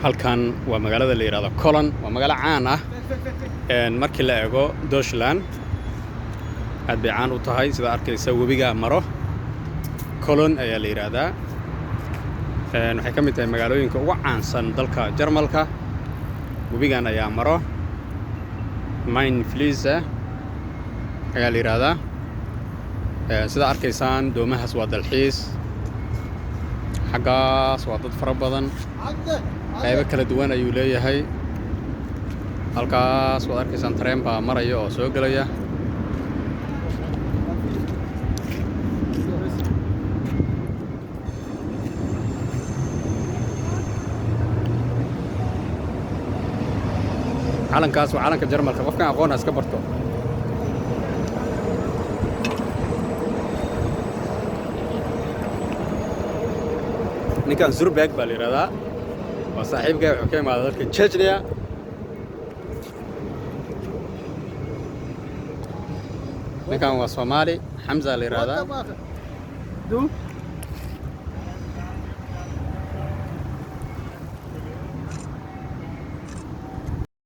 halkan waa magaalada la yiraahdo Cologne waa magaalo caan ah markii la eego Deutschland aad bay caan u tahay sida arkaysa webiga maro Cologne ayaa la yiraahdaa waxay ka mid tahay magaalooyinka ugu caansan dalka Jarmalka webigan ayaa maro Main-Fließe ayaa la yiraahdaa sida arkaysaan doomahaas waa dalxiis xagaas waa dad fara badan qaybo kala duwan ayuu leeyahay halkaas waad arkaysaan tareen baa maraya oo soo galaya calankaas waa calanka Jarmalka qofkan aqoon iska barto ninkan Zurbeck baa la yiraahdaa waa saaxiibkay wuxuu ka imaaday dalka Chechnya ninkan waa Soomaali Hamza la yiraahdaa